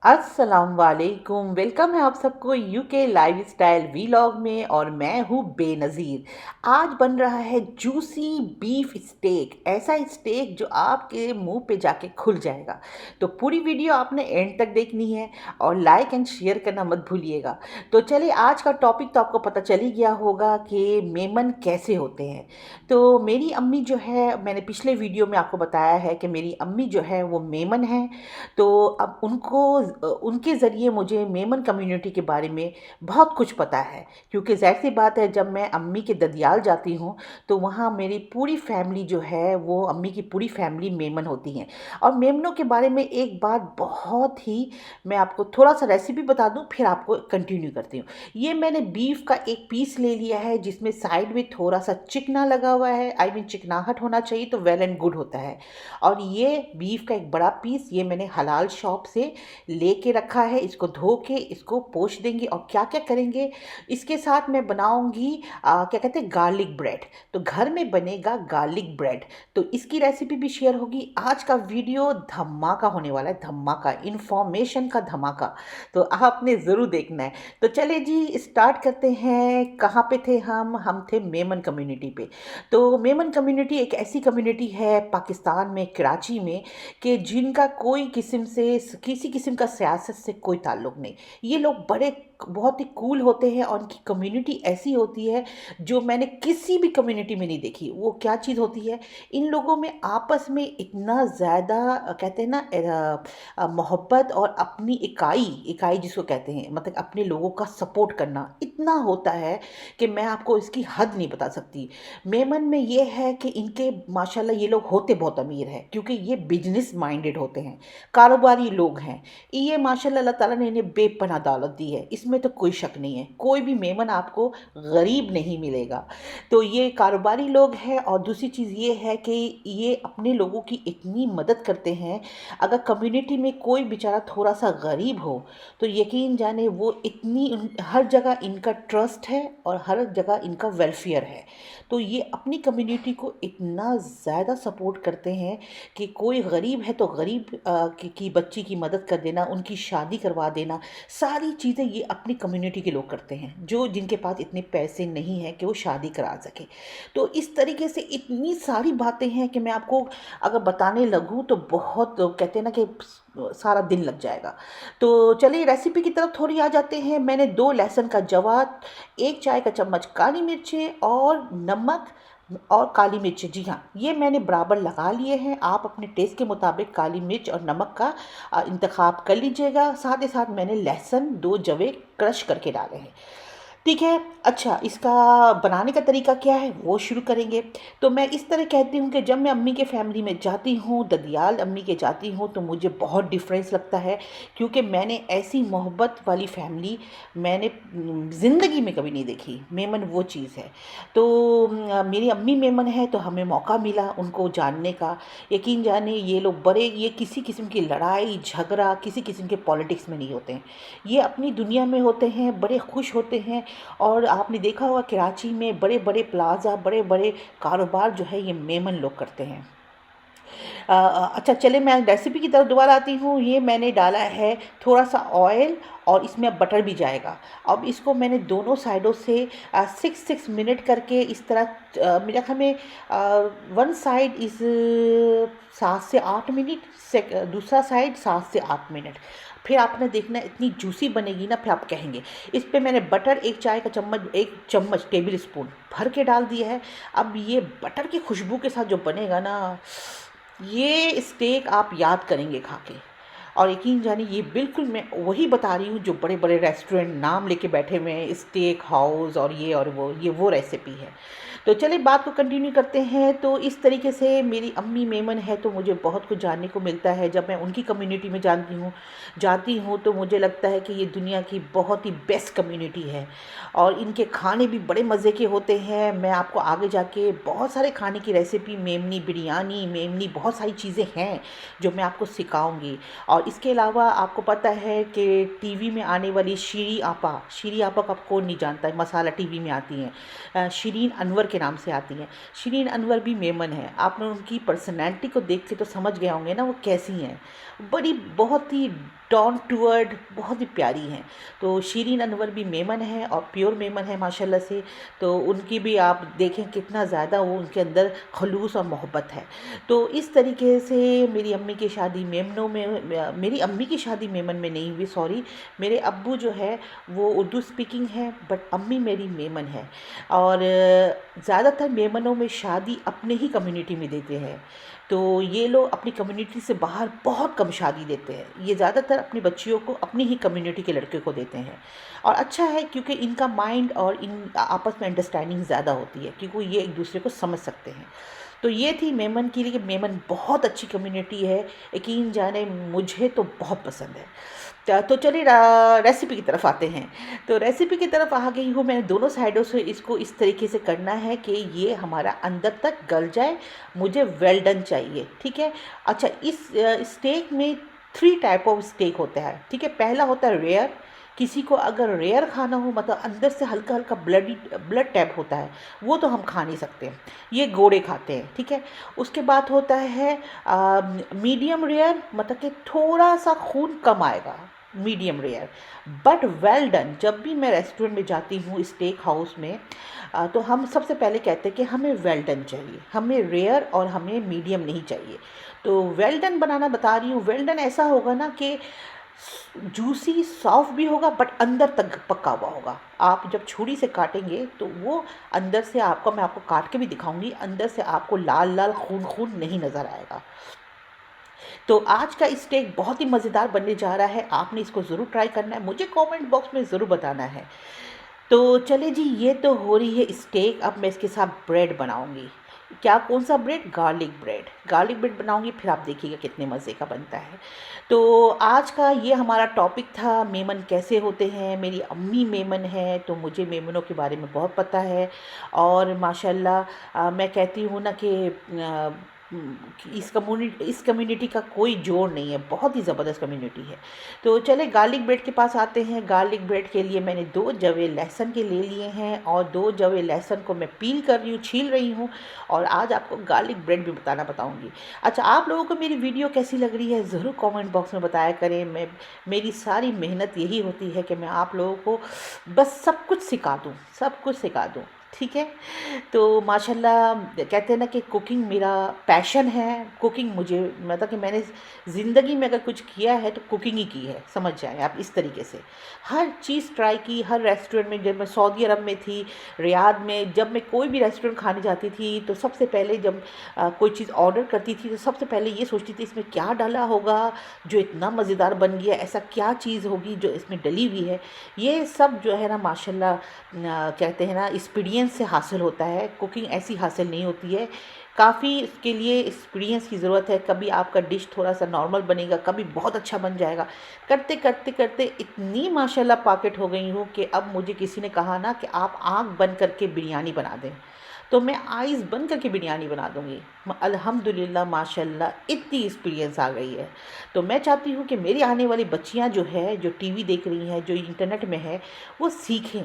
अस्सलाम वालेकुम। वेलकम है आप सबको यूके लाइफस्टाइल वीलॉग में और मैं हूँ बेनज़ीर। आज बन रहा है जूसी बीफ स्टेक, ऐसा स्टेक जो आपके मुंह पे जाके खुल जाएगा। तो पूरी वीडियो आपने एंड तक देखनी है और लाइक एंड शेयर करना मत भूलिएगा। तो चलिए, आज का टॉपिक तो आपको पता चल ही गया होगा कि मेमन कैसे होते हैं। तो मेरी अम्मी जो है, मैंने पिछले वीडियो में आपको बताया है कि मेरी अम्मी जो है वो मेमन है। तो अब उनके ज़रिए मुझे मेमन कम्युनिटी के बारे में बहुत कुछ पता है, क्योंकि ज़ाहिर सी बात है, जब मैं अम्मी के ददियाल जाती हूँ तो वहाँ मेरी पूरी फैमिली जो है वो अम्मी की पूरी फैमिली मेमन होती हैं। और मेमनों के बारे में एक बात बहुत ही, मैं आपको थोड़ा सा रेसिपी बता दूँ फिर आपको कंटिन्यू करती हूँ। ये मैंने बीफ का एक पीस ले लिया है जिसमें साइड में थोड़ा सा चिकना लगा हुआ है, आई मीन चिकनाहट होना चाहिए तो वेल एंड गुड होता है। और ये बीफ का एक बड़ा पीस ये मैंने हलाल शॉप से लेके रखा है। इसको धो के इसको पोंछ देंगे। और क्या क्या करेंगे इसके साथ, मैं बनाऊंगी क्या कहते हैं, गार्लिक ब्रेड। तो घर में बनेगा गार्लिक ब्रेड, तो इसकी रेसिपी भी शेयर होगी। आज का वीडियो धमाका होने वाला है, धमाका, इंफॉर्मेशन का धमाका। तो आपने ज़रूर देखना है। तो चले जी, स्टार्ट करते हैं। कहाँ पे थे हम थे मेमन कम्युनिटी पे। तो मेमन कम्युनिटी एक ऐसी कम्युनिटी है पाकिस्तान में, कराची में, कि जिनका कोई किस्म से, किसी किस्म का सियासत से कोई ताल्लुक़ नहीं। ये लोग बड़े बहुत ही कूल होते हैं और उनकी कम्युनिटी ऐसी होती है जो मैंने किसी भी कम्युनिटी में नहीं देखी। वो क्या चीज़ होती है, इन लोगों में आपस में इतना ज़्यादा कहते हैं ना मोहब्बत और अपनी इकाई इकाई जिसको कहते हैं, मतलब अपने लोगों का सपोर्ट करना इतना होता है कि मैं आपको इसकी हद नहीं बता सकती। मेमन में ये है कि इनके माशाल्लाह ये लोग होते बहुत अमीर हैं, क्योंकि ये बिजनेस माइंडेड होते हैं, कारोबारी लोग हैं। ये माशाल्लाह अल्लाह ताला ने इन्हें बेपनाह दौलत दी है, इसमें तो कोई शक नहीं है। कोई भी मेमन आपको गरीब नहीं मिलेगा। तो ये कारोबारी लोग हैं। और दूसरी चीज़ ये है कि ये अपने लोगों की इतनी मदद करते हैं। अगर कम्युनिटी में कोई बेचारा थोड़ा सा गरीब हो तो यकीन जाने वो इतनी हर जगह इनका ट्रस्ट है और हर जगह इनका वेलफेयर है। तो ये अपनी कम्युनिटी को इतना ज़्यादा सपोर्ट करते हैं कि कोई गरीब है तो गरीब की बच्ची की मदद कर देना, उनकी शादी करवा देना, सारी चीज़ें ये अपनी कम्युनिटी के लोग करते हैं, जो जिनके पास इतने पैसे नहीं हैं कि वो शादी करा सके। तो इस तरीके से इतनी सारी बातें हैं कि मैं आपको अगर बताने लगूँ तो बहुत, कहते हैं ना कि सारा दिन लग जाएगा। तो चलिए रेसिपी की तरफ थोड़ी आ जाते हैं। मैंने 2 लहसुन का जवा, 1 चाय का चम्मच काली मिर्चें और नमक और काली मिर्च, जी हाँ, ये मैंने बराबर लगा लिए हैं। आप अपने टेस्ट के मुताबिक काली मिर्च और नमक का इंतखाब कर लीजिएगा। साथ ही साथ मैंने लहसुन 2 जवे क्रश करके डाले हैं। ठीक है। अच्छा, इसका बनाने का तरीका क्या है वो शुरू करेंगे। तो मैं इस तरह कहती हूँ कि जब मैं अम्मी के फैमिली में जाती हूँ, ददियाल अम्मी के जाती हूँ, तो मुझे बहुत डिफरेंस लगता है, क्योंकि मैंने ऐसी मोहब्बत वाली फैमिली मैंने ज़िंदगी में कभी नहीं देखी। मेमन वो चीज़ है। तो मेरी अम्मी मेमन है तो हमें मौका मिला उनको जानने का। यकीन जाने ये लोग बड़े, ये किसी किस्म की लड़ाई झगड़ा, किसी किस्म के पॉलिटिक्स में नहीं होते हैं। ये अपनी दुनिया में होते हैं, बड़े खुश होते हैं। और आपने देखा होगा कराची में बड़े बड़े प्लाजा, बड़े बड़े कारोबार जो है ये मेमन लोग करते हैं। अच्छा, चले मैं रेसिपी की तरफ दोबारा आती हूँ। ये मैंने डाला है थोड़ा सा ऑयल और इसमें अब बटर भी जाएगा। अब इसको मैंने दोनों साइडों से 6 मिनट करके इस तरह, मेरा ख्याल में वन साइड इज़ 7 से 8 मिनट, दूसरा साइड 7 से 8 मिनट। फिर आपने देखना इतनी जूसी बनेगी ना, फिर आप कहेंगे। इस पे मैंने बटर 1 चाय का चम्मच, 1 चम्मच टेबल स्पून भर के डाल दिया है। अब ये बटर की खुशबू के साथ जो बनेगा ना, ये स्टेक आप याद करेंगे खा के। और यकीन जानिए ये बिल्कुल मैं वही बता रही हूँ जो बड़े बड़े रेस्टोरेंट नाम लेके बैठे हुए हैं, स्टेक हाउस और ये और वो, ये वो रेसिपी है। तो चलिए बात को कंटिन्यू करते हैं। तो इस तरीके से मेरी अम्मी मेमन है तो मुझे बहुत कुछ जानने को मिलता है। जब मैं उनकी कम्युनिटी में जाती हूँ तो मुझे लगता है कि ये दुनिया की बहुत ही बेस्ट कम्युनिटी है। और इनके खाने भी बड़े मज़े के होते हैं। मैं आपको आगे जाके बहुत सारे खाने की रेसिपी, मेमनी बिरयानी, मेमनी बहुत सारी चीज़ें हैं जो मैं आपको सिखाऊंगी। और इसके अलावा आपको पता है कि टीवी में आने वाली शीरी आपा को आप कौन नहीं जानता है, मसाला टीवी में आती हैं, शिरीन अनवर के नाम से आती हैं। शिरीन अनवर भी मेमन है। आपने उनकी पर्सनैलिटी को देख के तो समझ गए होंगे ना वो कैसी हैं। बड़ी बहुत ही डाउन टू अर्थ, बहुत ही प्यारी हैं। तो शीरीन अनवर भी मेमन है और प्योर मेमन है माशाल्लाह से। तो उनकी भी आप देखें कितना ज़्यादा वो उनके अंदर खलूस और मोहब्बत है। तो इस तरीके से मेरी अम्मी की शादी मेमनों में, मेरी अम्मी की शादी मेमन में नहीं हुई, सॉरी। मेरे अब्बू जो है वो उर्दू स्पीकिंग है, बट अम्मी मेरी मेमन है। और ज़्यादातर मेमनों में शादी अपने ही कम्युनिटी में देते हैं। तो ये लोग अपनी कम्युनिटी से बाहर बहुत कम शादी देते हैं। ये ज़्यादातर अपनी बच्चियों को अपनी ही कम्युनिटी के लड़के को देते हैं। और अच्छा है क्योंकि इनका माइंड और इन आपस में अंडरस्टैंडिंग ज़्यादा होती है, क्योंकि ये एक दूसरे को समझ सकते हैं। तो ये थी मेमन की लिए। मेमन बहुत अच्छी कम्युनिटी है, यकीन जाने मुझे तो बहुत पसंद है। तो चलिए रेसिपी की तरफ आते हैं। तो रेसिपी की तरफ आ गई हूँ। मैंने दोनों साइडों से इसको इस तरीके से करना है कि ये हमारा अंदर तक गल जाए। मुझे वेल डन चाहिए, ठीक है। अच्छा, इस स्टेक में 3 टाइप ऑफ स्टेक होता है, ठीक है। पहला होता है रेयर। किसी को अगर रेयर खाना हो, मतलब अंदर से हल्का हल्का ब्लड टैप होता है, वो तो हम खा नहीं सकते, ये घोड़े खाते हैं, ठीक है। उसके बाद होता है मीडियम रेयर, मतलब कि थोड़ा सा खून कम आएगा, medium rare. But well done, जब भी मैं रेस्टोरेंट में जाती हूँ स्टेक हाउस में, तो हम सबसे पहले कहते हैं कि हमें वेल डन चाहिए, हमें रेयर और हमें मीडियम नहीं चाहिए। तो वेल डन बनाना बता रही हूँ। वेल डन ऐसा होगा ना कि जूसी सॉफ्ट भी होगा, बट अंदर तक पका हुआ होगा। आप जब छुरी से काटेंगे तो वो अंदर से आपको, मैं आपको काट के भी दिखाऊंगी, अंदर से आपको लाल लाल खून खून नहीं नज़र आएगा। तो आज का स्टेक बहुत ही मज़ेदार बनने जा रहा है। आपने इसको ज़रूर ट्राई करना है, मुझे कमेंट बॉक्स में ज़रूर बताना है। तो चलिए जी, ये तो हो रही है स्टेक। अब मैं इसके साथ ब्रेड बनाऊंगी। क्या, कौन सा bread? Garlic bread. Garlic bread बनाऊंगी, फिर आप देखिएगा कितने मज़े का बनता है। तो आज का ये हमारा टॉपिक था, मेमन कैसे होते हैं। मेरी अम्मी मेमन है, तो मुझे मेमनों के बारे में बहुत पता है। और माशाल्लाह मैं कहती हूँ ना कि इस कम्युनिटी का कोई जोड़ नहीं है, बहुत ही ज़बरदस्त कम्युनिटी है। तो चले गार्लिक ब्रेड के पास आते हैं। गार्लिक ब्रेड के लिए मैंने 2 जवे लहसुन के ले लिए हैं, और 2 जवे लहसुन को मैं पील कर रही हूँ, छील रही हूँ। और आज आपको गार्लिक ब्रेड भी बताऊँगी। अच्छा, आप लोगों को मेरी वीडियो कैसी लग रही है ज़रूर कमेंट बॉक्स में बताया करें। मेरी सारी मेहनत यही होती है कि मैं आप लोगों को बस सब कुछ सिखा दूँ, सब कुछ सिखा दूँ, ठीक है। तो माशाल्लाह कहते हैं ना कि कुकिंग मेरा पैशन है। कुकिंग मुझे, मतलब कि मैंने ज़िंदगी में अगर कुछ किया है तो कुकिंग ही की है, समझ जाएं आप। इस तरीके से हर चीज़ ट्राई की, हर रेस्टोरेंट में। जब मैं सऊदी अरब में थी, रियाद में, जब मैं कोई भी रेस्टोरेंट खाने जाती थी तो सबसे पहले जब कोई चीज़ ऑर्डर करती थी तो सबसे पहले ये सोचती थी इसमें क्या डाला होगा जो इतना मज़ेदार बन गया, ऐसा क्या चीज़ होगी जो इसमें डली हुई है। ये सब जो है ना माशाल्लाह कहते हैं ना एक्सपीरियंस से हासिल होता है। कुकिंग ऐसी हासिल नहीं होती है, काफ़ी इसके लिए एक्सपीरियंस की ज़रूरत है। कभी आपका डिश थोड़ा सा नॉर्मल बनेगा, कभी बहुत अच्छा बन जाएगा। करते करते करते इतनी माशाल्लाह पाकेट हो गई हूँ कि अब मुझे किसी ने कहा ना कि आप आँख बंद करके बिरयानी बना दें, तो मैं आइज़ बंद करके बिरयानी बना दूँगी। अल्हम्दुलिल्लाह माशाल्लाह इतनी एक्सपीरियंस आ गई है। तो मैं चाहती हूँ कि मेरी आने वाली बच्चियाँ जो है, जो टीवी देख रही हैं, जो इंटरनेट में है, वो सीखें,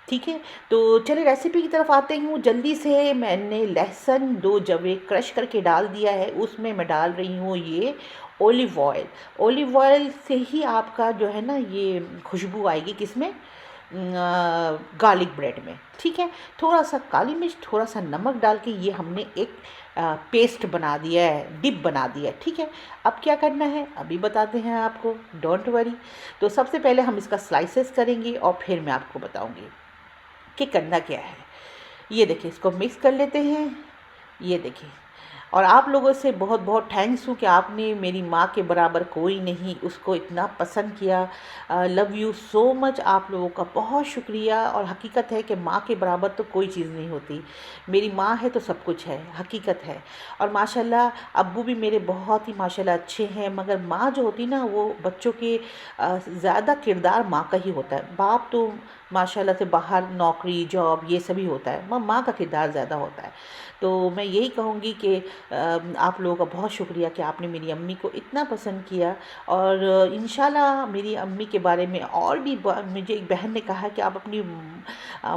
ठीक है। तो चलिए रेसिपी की तरफ आते हूँ जल्दी से। मैंने लहसुन 2 जवे क्रश करके डाल दिया है, उसमें मैं डाल रही हूँ ये ऑलिव ऑयल। ऑलिव ऑयल से ही आपका जो है ना ये खुशबू आएगी, किसमें? गार्लिक ब्रेड में, ठीक है। थोड़ा सा काली मिर्च, थोड़ा सा नमक डाल के ये हमने एक पेस्ट बना दिया है, डिप बना दिया है, ठीक है। अब क्या करना है अभी बताते हैं आपको, डोंट वरी। तो सबसे पहले हम इसका स्लाइसेस करेंगे और फिर मैं आपको बताऊंगी कि करना क्या है। ये देखिए, इसको मिक्स कर लेते हैं। ये देखिए, और आप लोगों से बहुत बहुत थैंक्स हूँ कि आपने मेरी माँ के बराबर कोई नहीं, उसको इतना पसंद किया। लव यू सो मच, आप लोगों का बहुत शुक्रिया। और हकीकत है कि माँ के बराबर तो कोई चीज़ नहीं होती। मेरी माँ है तो सब कुछ है, हकीकत है। और माशाल्लाह अब्बू भी मेरे बहुत ही माशाल्लाह अच्छे हैं, मगर माँ जो होती ना वो बच्चों के ज़्यादा किरदार माँ का ही होता है। बाप तो माशाल्लाह से बाहर नौकरी जॉब ये सभी होता है, माँ का किरदार ज़्यादा होता है। तो मैं यही कहूँगी कि आप लोगों का बहुत शुक्रिया कि आपने मेरी अम्मी को इतना पसंद किया। और इंशाल्लाह मेरी अम्मी के बारे में और भी मुझे एक बहन ने कहा कि आप अपनी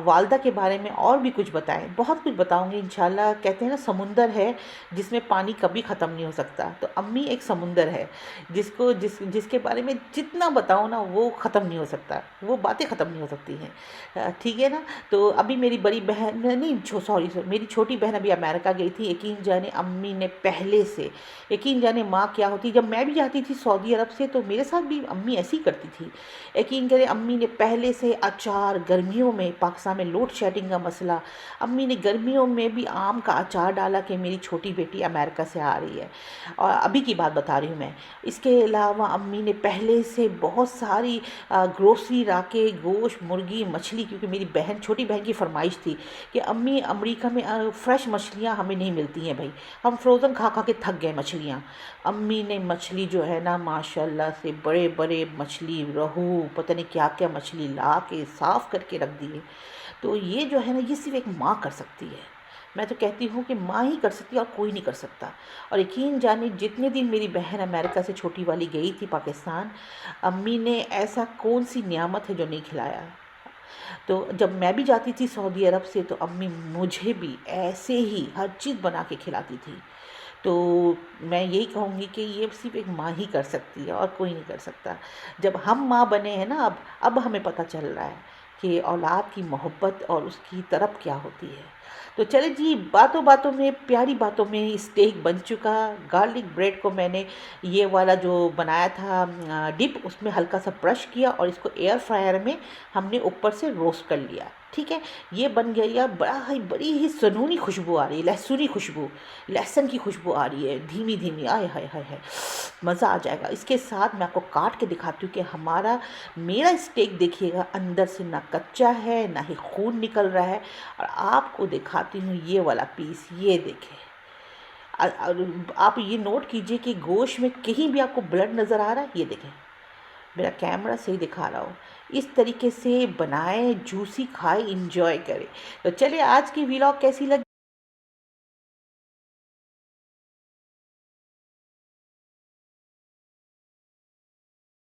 वालदा के बारे में और भी कुछ बताएं। बहुत कुछ बताऊंगी इंशाल्लाह। कहते हैं ना समुंदर है जिसमें पानी कभी ख़त्म नहीं हो सकता, तो अम्मी एक समुंदर है जिसके बारे में जितना बताओ ना वो ख़त्म नहीं हो सकता, वो बातें ख़त्म नहीं हो सकती हैं। ठीक है ना। तो अभी मेरी बड़ी बहन नहीं, सॉरी मेरी छोटी बहन अभी अमेरिका गई थी। यकीन जाने अम्मी ने पहले से, यकीन जाने माँ क्या होती, जब मैं भी जाती थी सऊदी अरब से तो मेरे साथ भी अम्मी ऐसी ही करती थी। यकीन करें अम्मी ने पहले से अचार, गर्मियों में पाकिस्तान में लोड शेडिंग का मसला, अम्मी ने गर्मियों में भी आम का अचार डाला कि मेरी छोटी बेटी अमेरिका से आ रही है, और अभी की बात बता रही हूँ मैं। इसके अलावा अम्मी ने पहले से बहुत सारी ग्रोसरी राके, गोश्त, मुर्गी, मछली, क्योंकि मेरी बहन, छोटी बहन की फरमाइश थी कि अम्मी अमेरिका में फ़्रेश मछलियाँ हमें नहीं मिलती हैं भाई, हम फ्रोज़न खा खा के थक गए मछलियाँ। अम्मी ने मछली जो है ना माशाल्लाह से बड़े बड़े मछली, रोहू, पता नहीं क्या क्या मछली ला के साफ़ करके रख दिए। तो ये जो है ना ये सिर्फ़ एक माँ कर सकती है। मैं तो कहती हूँ कि माँ ही कर सकती है और कोई नहीं कर सकता। और यकीन जानिए जितने दिन मेरी बहन अमेरिका से छोटी वाली गई थी पाकिस्तान, अम्मी ने ऐसा कौन सी नियामत है जो नहीं खिलाया। तो जब मैं भी जाती थी सऊदी अरब से तो अम्मी मुझे भी ऐसे ही हर चीज़ बना के खिलाती थी। तो मैं यही कहूँगी कि ये सिर्फ़ एक माँ ही कर सकती है और कोई नहीं कर सकता। जब हम माँ बने हैं ना, अब हमें पता चल रहा है कि औलाद की मोहब्बत और उसकी तड़प क्या होती है। तो चले जी, बातों बातों में, प्यारी बातों में स्टेक बन चुका। गार्लिक ब्रेड को मैंने ये वाला जो बनाया था डिप, उसमें हल्का सा ब्रश किया और इसको एयर फ्रायर में हमने ऊपर से रोस्ट कर लिया। ठीक है, ये बन गया। बड़ी ही सनूनी खुशबू आ रही है, लहसुनी खुशबू, लहसुन की खुशबू आ रही है धीमी धीमी। आय हाय हाय हाय, मज़ा आ जाएगा। इसके साथ मैं आपको काट के दिखाती हूँ कि मेरा स्टेक देखिएगा, अंदर से ना कच्चा है ना ही खून निकल रहा है। और आपको दिखाती हूँ ये वाला पीस, ये देखें। आप ये नोट कीजिए कि गोश्त में कहीं भी आपको ब्लड नज़र आ रहा है, ये देखें, मेरा कैमरा सही दिखा रहा हो। इस तरीके से बनाएं, जूसी खाएं, इंजॉय करें। तो चलिए आज की व्लॉग कैसी लगी